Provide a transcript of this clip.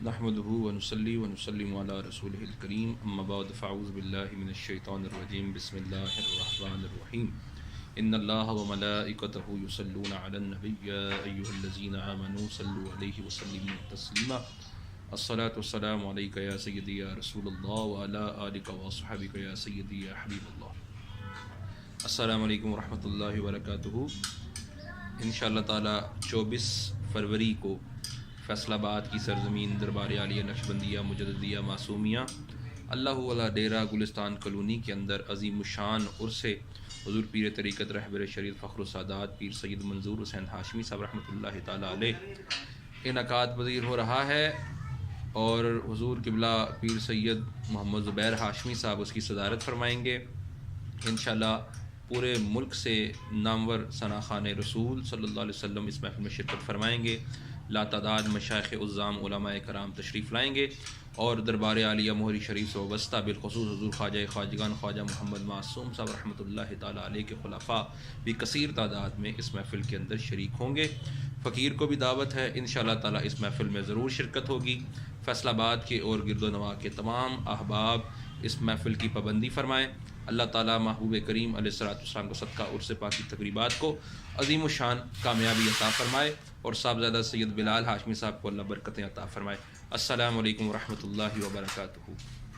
نحمده ونصلي ونسلم على رسوله الكريم اما بعد فاعوذ بالله من الشيطان الرجيم بسم الله الرحمن الرحيم ان الله وملائكته يصلون على النبي يا ايها الذين امنوا صلوا عليه وسلموا تسليما الصلاة والسلام عليك يا سيدي يا رسول الله وعلى آلك وصحبك يا سيدي يا حبيب الله۔ السلام علیکم ورحمۃ اللہ وبرکاتہ۔ انشاءاللہ تعالی 24 فروری کو فیصل آباد کی سرزمین دربار عالیہ نقشبندیہ مجددیہ معصومیہ اللہ والا ڈیرہ گلستان کالونی کے اندر عظیم الشان عرس حضور پیر طریقت رہبر شریعت فخر السادات پیر سید منظور حسین ہاشمی صاحب رحمۃ اللہ تعالی علیہ انعقاد پذیر ہو رہا ہے، اور حضور قبلہ پیر سید محمد زبیر ہاشمی صاحب اس کی صدارت فرمائیں گے۔ انشاءاللہ پورے ملک سے نامور ثناخوان رسول صلی اللہ علیہ وسلم اس محفل میں شرکت فرمائیں گے۔ لاتعداد مشائخ عظام علماء کرام تشریف لائیں گے، اور دربار عالیہ مہری شریف سے وابستہ بالخصوص حضور خواجہ خواجگان خواجہ محمد معصوم صاحب رحمۃ اللہ تعالی علیہ کے خلفاء بھی کثیر تعداد میں اس محفل کے اندر شریک ہوں گے۔ فقیر کو بھی دعوت ہے، انشاءاللہ تعالی اس محفل میں ضرور شرکت ہوگی۔ فیصل آباد کے اور گرد و نواح کے تمام احباب اس محفل کی پابندی فرمائیں۔ اللہ تعالیٰ محبوب کریم علیہ الصلوۃ والسلام کو صدقہ عرس پاک کی تقریبات کو عظیم الشان کامیابی عطا فرمائے، اور صاحبزادہ سید بلال ہاشمی صاحب کو اللہ برکتیں عطا فرمائے۔ السلام علیکم ورحمۃ اللہ وبرکاتہ۔